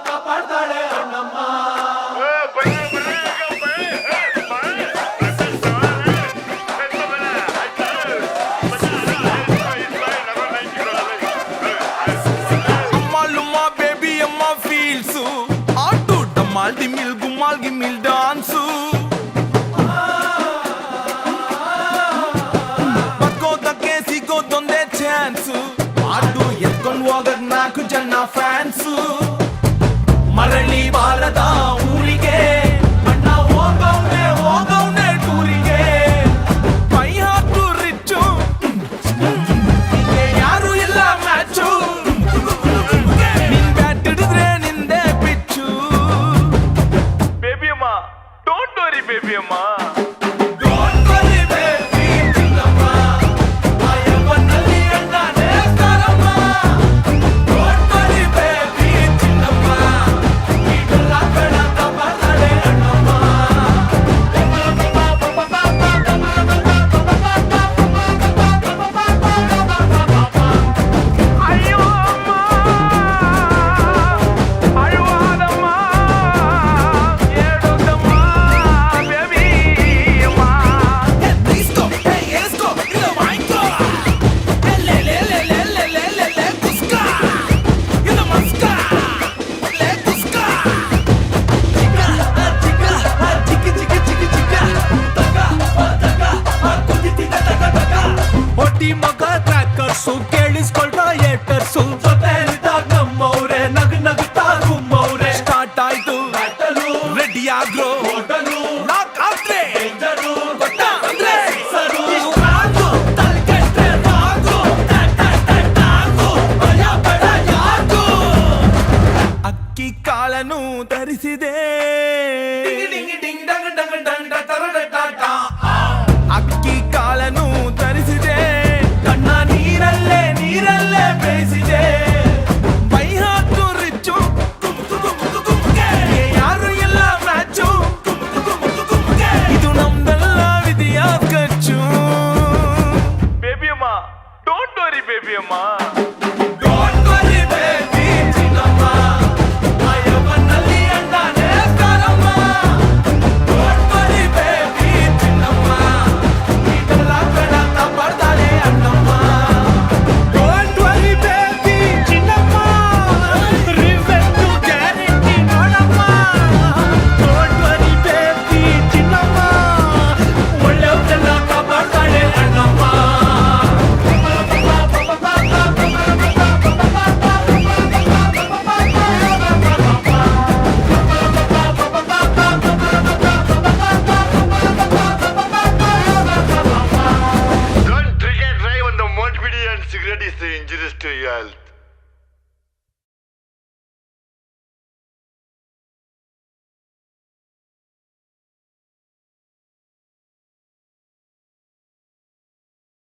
ಕಾಪಾಡ್ತಾಳೆ Annamma. ಡಿಮಿಲ್ ಗುಮ್ಮಾಲ್ ಗಿಮಿಲ್ dance ಬದುಕೋದಕ್ಕೆ ಸಿಗೋದೊಂದೇ chance ಆಡು ಎತ್ಕೊಂಡು ಹೋಗಕ್ 4 ಜನ ಫ್ಯಾನ್ಸು ಮರಳಿ ಬಾರದ ಊರಿಗೆ ಅಣ್ಣ ಹೋಗವ್ನೆ ಟೂರಿಗೆ ಮೈ ಹಾಕು ರಿಚ್ಚು ಯಾರು ಇಲ್ಲ ಮ್ಯಾಚು ನಿನ್ ಬ್ಯಾಟ್ ಹಿಡಿದ್ರೆ ನಿಂದೆ ಪಿಚ್ಚು ಬೇಬಿ ಅಮ್ಮ ಡೋಂಟ್ ವರಿ ಬೇಬಿ ಅಮ್ಮ ಮಗ ಟ್ರ್ಯಾಕರ್ಸು ಕೇಳಿಸ್ಕೊಳ್ರ ಏಟರ್ಸು ನಮ್ಮವ್ರೆ ನಗ್ತಾ ಗುಮ್ಮವ್ರೆ ಸ್ಟಾರ್ಟ್ ಆಯ್ತು ರೆಡಿ ಆಗ್ರೋ ಅಕ್ಕಿ ಕಾಳನು ಧರಿಸಿದೆ ಅಕ್ಕಿ ಕಾಳನು ಧರಿಸಿದೆ ಕಣ್ಣ ನೀರಲ್ಲೇ ಬೇಯಿಸಿದೆ ಮೈ ಹಾಕು ರಿಚ್ಚು ಯಾರು ಎಲ್ಲ ಮ್ಯಾಚು ಇದು ನಮ್ದೆಲ್ಲ ವಿಧಿಯ ಖರ್ಚು ಬೇಬಿ ಅಮ್ಮ ಡೋಂಟ್ ವರಿ ಬೇಬಿ ಅಮ್ಮ